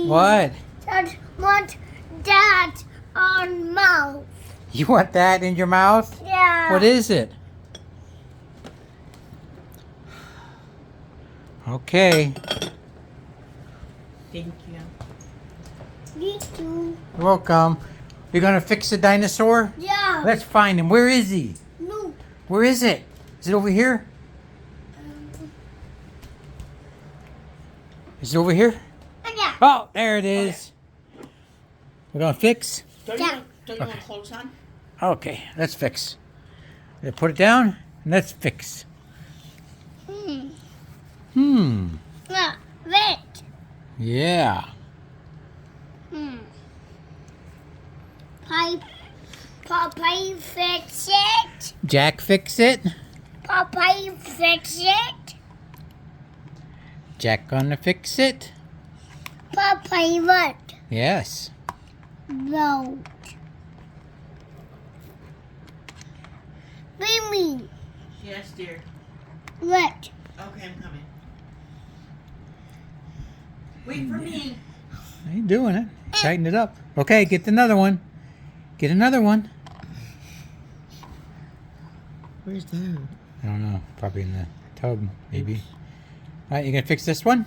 What? Just want that on mouth. You want that in your mouth? Yeah. What is it? Okay. Thank you. Me too. You're welcome. You're gonna fix the dinosaur? Yeah. Let's find him. Where is he? No. Where is it? Is it over here? Is it over here? Yeah. Oh, there it is. We're gonna fix? Don't Yeah. you want clothes on? Okay, let's fix. Put it down and let's fix. Yeah. Wait. Yeah. Popeye fix it. Jack fix it. Popeye fix it. Jack gonna fix it. Popeye what? Yes. Road. Mimi. Yes, dear. What? Okay, I'm coming. Wait for me. How you doing it? Tighten it up. Okay, get another one. Get another one. Where's that? I don't know. Probably in the tub, maybe. All right, you gonna fix this one?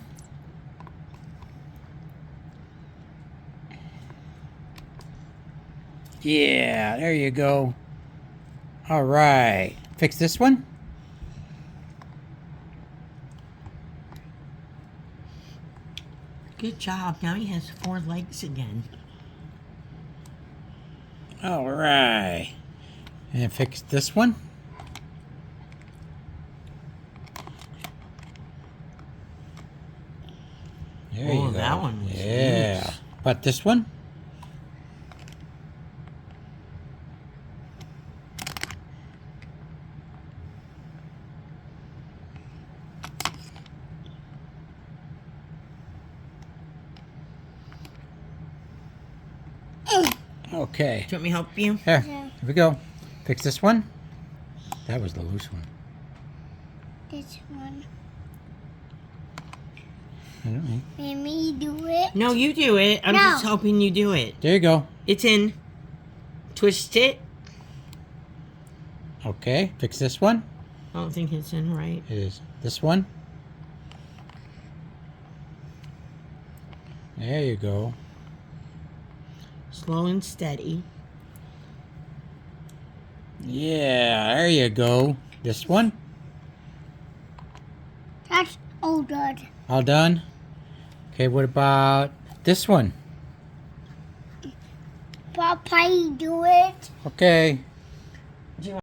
Yeah, there you go. All right. Fix this one? Good job. Now he has 4 legs again. All right. And fix this one? There Oh, you go. that one was Yeah. loose. But this one? Okay. Do you want me to help you? Here we go. Fix this one. That was the loose one. This one. I don't know. Mimi do it. No, you do it. I'm No. just helping you do it. There you go. It's in. Twist it. Okay. Fix this one. I don't think it's in right. It is this one. There you go. Slow and steady. Yeah, there you go. This one. That's all good. All done? Okay, what about this one? Popeye do it. Okay.